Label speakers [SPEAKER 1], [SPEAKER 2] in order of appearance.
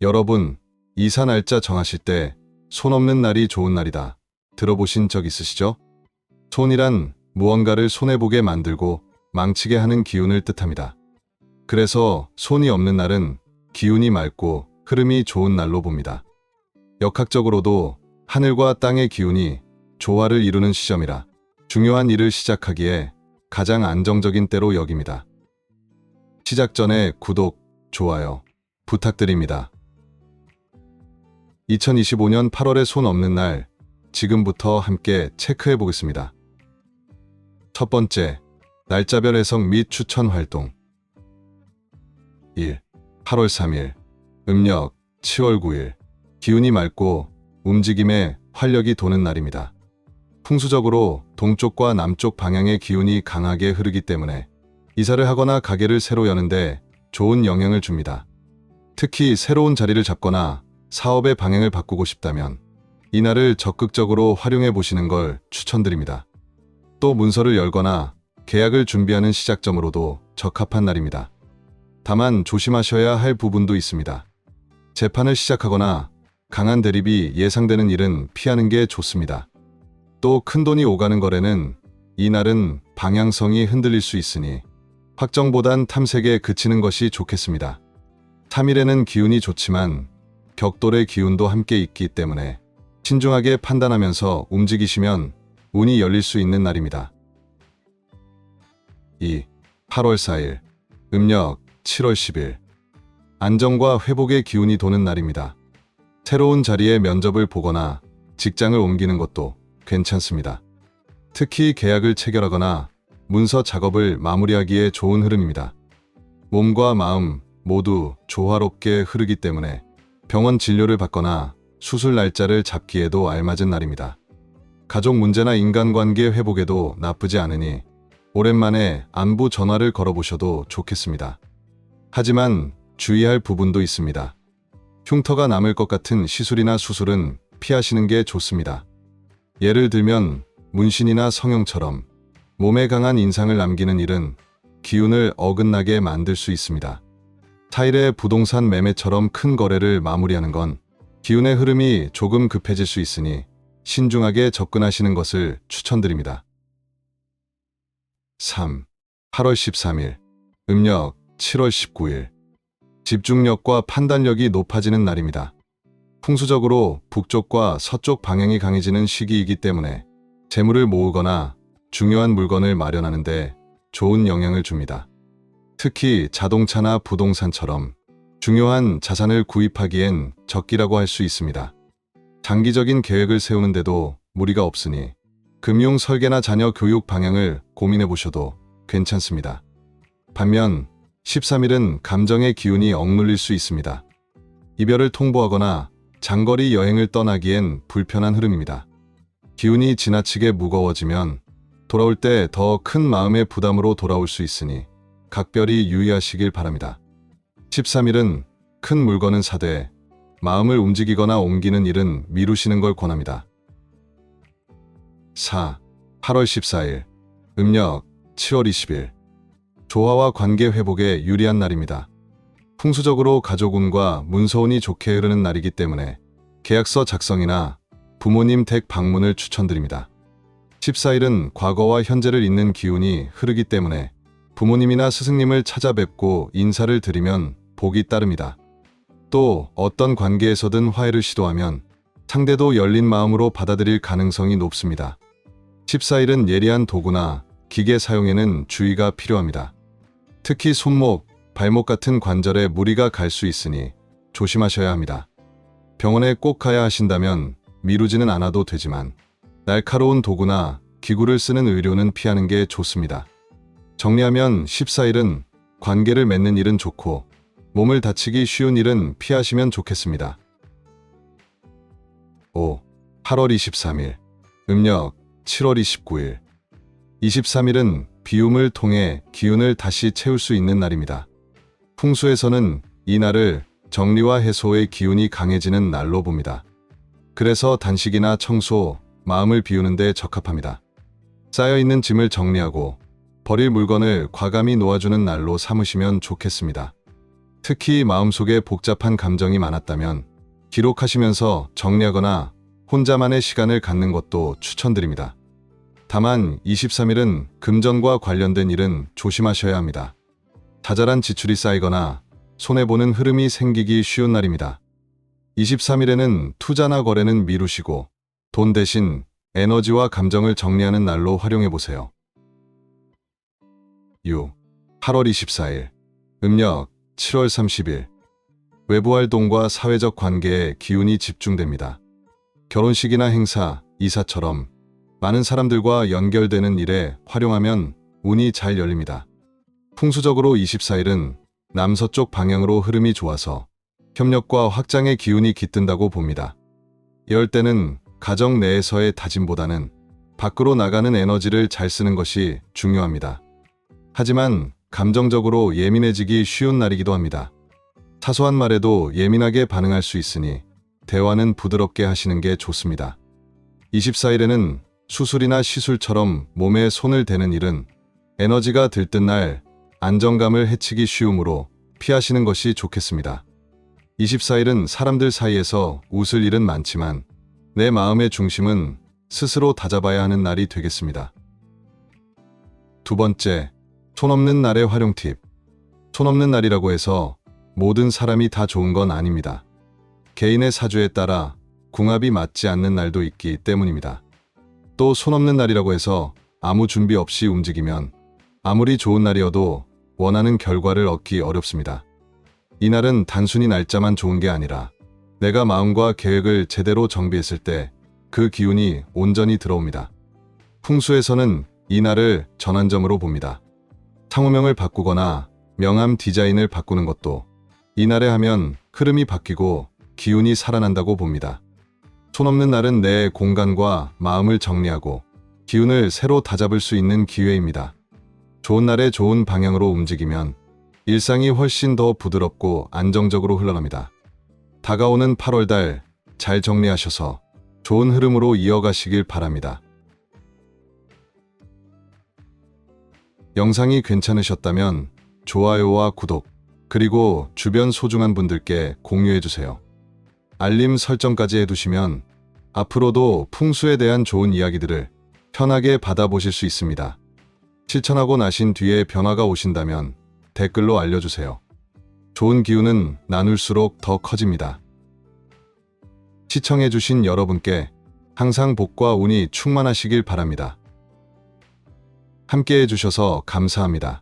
[SPEAKER 1] 여러분, 이사 날짜 정하실 때 손 없는 날이 좋은 날이다 들어보신 적 있으시죠? 손이란 무언가를 손해보게 만들고 망치게 하는 기운을 뜻합니다. 그래서 손이 없는 날은 기운이 맑고 흐름이 좋은 날로 봅니다. 역학적으로도 하늘과 땅의 기운이 조화를 이루는 시점이라 중요한 일을 시작하기에 가장 안정적인 때로 여깁니다. 시작 전에 구독, 좋아요 부탁드립니다. 2025년 8월의 손 없는 날, 지금부터 함께 체크해 보겠습니다. 첫 번째, 날짜별 해석 및 추천 활동. 1. 8월 3일, 음력 7월 9일, 기운이 맑고 움직임에 활력이 도는 날입니다. 풍수적으로 동쪽과 남쪽 방향의 기운이 강하게 흐르기 때문에 이사를 하거나 가게를 새로 여는데 좋은 영향을 줍니다. 특히 새로운 자리를 잡거나 사업의 방향을 바꾸고 싶다면 이날을 적극적으로 활용해 보시는 걸 추천드립니다. 또 문서를 열거나 계약을 준비하는 시작점으로도 적합한 날입니다. 다만 조심하셔야 할 부분도 있습니다. 재판을 시작하거나 강한 대립이 예상되는 일은 피하는 게 좋습니다. 또 큰돈이 오가는 거래는 이날은 방향성이 흔들릴 수 있으니 확정보단 탐색에 그치는 것이 좋겠습니다. 3일에는 기운이 좋지만 격돌의 기운도 함께 있기 때문에 신중하게 판단하면서 움직이시면 운이 열릴 수 있는 날입니다. 2. 8월 4일, 음력 7월 10일. 안정과 회복의 기운이 도는 날입니다. 새로운 자리에 면접을 보거나 직장을 옮기는 것도 괜찮습니다. 특히 계약을 체결하거나 문서 작업을 마무리하기에 좋은 흐름입니다. 몸과 마음 모두 조화롭게 흐르기 때문에 병원 진료를 받거나 수술 날짜를 잡기에도 알맞은 날입니다. 가족 문제나 인간관계 회복에도 나쁘지 않으니 오랜만에 안부 전화를 걸어보셔도 좋겠습니다. 하지만 주의할 부분도 있습니다. 흉터가 남을 것 같은 시술이나 수술은 피하시는 게 좋습니다. 예를 들면 문신이나 성형처럼 몸에 강한 인상을 남기는 일은 기운을 어긋나게 만들 수 있습니다. 타일의 부동산 매매처럼 큰 거래를 마무리하는 건 기운의 흐름이 조금 급해질 수 있으니 신중하게 접근하시는 것을 추천드립니다. 3. 8월 13일, 음력 7월 19일. 집중력과 판단력이 높아지는 날입니다. 풍수적으로 북쪽과 서쪽 방향이 강해지는 시기이기 때문에 재물을 모으거나 중요한 물건을 마련하는데 좋은 영향을 줍니다. 특히 자동차나 부동산처럼 중요한 자산을 구입하기엔 적기라고 할 수 있습니다. 장기적인 계획을 세우는데도 무리가 없으니 금융 설계나 자녀 교육 방향을 고민해 보셔도 괜찮습니다. 반면 13일은 감정의 기운이 억눌릴 수 있습니다. 이별을 통보하거나 장거리 여행을 떠나기엔 불편한 흐름입니다. 기운이 지나치게 무거워지면 돌아올 때 더 큰 마음의 부담으로 돌아올 수 있으니 각별히 유의하시길 바랍니다. 13일은 큰 물건은 사되 마음을 움직이거나 옮기는 일은 미루시는 걸 권합니다. 4. 8월 14일, 음력 7월 20일. 조화와 관계 회복에 유리한 날입니다. 풍수적으로 가족운과 문서운이 좋게 흐르는 날이기 때문에 계약서 작성이나 부모님 댁 방문을 추천드립니다. 14일은 과거와 현재를 잇는 기운이 흐르기 때문에 부모님이나 스승님을 찾아뵙고 인사를 드리면 복이 따릅니다. 또 어떤 관계에서든 화해를 시도하면 상대도 열린 마음으로 받아들일 가능성이 높습니다. 14일은 예리한 도구나 기계 사용에는 주의가 필요합니다. 특히 손목, 발목 같은 관절에 무리가 갈 수 있으니 조심하셔야 합니다. 병원에 꼭 가야 하신다면 미루지는 않아도 되지만 날카로운 도구나 기구를 쓰는 의료는 피하는 게 좋습니다. 정리하면 14일은 관계를 맺는 일은 좋고 몸을 다치기 쉬운 일은 피하시면 좋겠습니다. 5. 8월 23일, 음력 7월 29일. 23일은 비움을 통해 기운을 다시 채울 수 있는 날입니다. 풍수에서는 이 날을 정리와 해소의 기운이 강해지는 날로 봅니다. 그래서 단식이나 청소, 마음을 비우는 데 적합합니다. 쌓여있는 짐을 정리하고 버릴 물건을 과감히 놓아주는 날로 삼으시면 좋겠습니다. 특히 마음속에 복잡한 감정이 많았다면 기록하시면서 정리하거나 혼자만의 시간을 갖는 것도 추천드립니다. 다만 23일은 금전과 관련된 일은 조심하셔야 합니다. 자잘한 지출이 쌓이거나 손해보는 흐름이 생기기 쉬운 날입니다. 23일에는 투자나 거래는 미루시고 돈 대신 에너지와 감정을 정리하는 날로 활용해 보세요. 6. 8월 24일 음력 7월 30일 외부 활동과 사회적 관계에 기운이 집중됩니다. 결혼식이나 행사, 이사처럼 많은 사람들과 연결되는 일에 활용하면 운이 잘 열립니다. 풍수적으로 24일은 남서쪽 방향으로 흐름이 좋아서 협력과 확장의 기운이 깃든다고 봅니다. 이럴 때는 가정 내에서의 다짐보다는 밖으로 나가는 에너지를 잘 쓰는 것이 중요합니다. 하지만 감정적으로 예민해지기 쉬운 날이기도 합니다. 사소한 말에도 예민하게 반응할 수 있으니 대화는 부드럽게 하시는 게 좋습니다. 24일에는 수술이나 시술처럼 몸에 손을 대는 일은 에너지가 들뜬 날 안정감을 해치기 쉬우므로 피하시는 것이 좋겠습니다. 24일은 사람들 사이에서 웃을 일은 많지만 내 마음의 중심은 스스로 다잡아야 하는 날이 되겠습니다. 두 번째, 손 없는 날의 활용 팁. 손 없는 날이라고 해서 모든 사람이 다 좋은 건 아닙니다. 개인의 사주에 따라 궁합이 맞지 않는 날도 있기 때문입니다. 또 손 없는 날이라고 해서 아무 준비 없이 움직이면 아무리 좋은 날이어도 원하는 결과를 얻기 어렵습니다. 이날은 단순히 날짜만 좋은 게 아니라 내가 마음과 계획을 제대로 정비했을 때 그 기운이 온전히 들어옵니다. 풍수에서는 이 날을 전환점으로 봅니다. 상호명을 바꾸거나 명함 디자인을 바꾸는 것도 이날에 하면 흐름이 바뀌고 기운이 살아난다고 봅니다. 손 없는 날은 내 공간과 마음을 정리하고 기운을 새로 다잡을 수 있는 기회입니다. 좋은 날에 좋은 방향으로 움직이면 일상이 훨씬 더 부드럽고 안정적으로 흘러갑니다. 다가오는 8월달 잘 정리하셔서 좋은 흐름으로 이어가시길 바랍니다. 영상이 괜찮으셨다면 좋아요와 구독, 그리고 주변 소중한 분들께 공유해주세요. 알림 설정까지 해두시면 앞으로도 풍수에 대한 좋은 이야기들을 편하게 받아보실 수 있습니다. 실천하고 나신 뒤에 변화가 오신다면 댓글로 알려주세요. 좋은 기운은 나눌수록 더 커집니다. 시청해주신 여러분께 항상 복과 운이 충만하시길 바랍니다. 함께 해주셔서 감사합니다.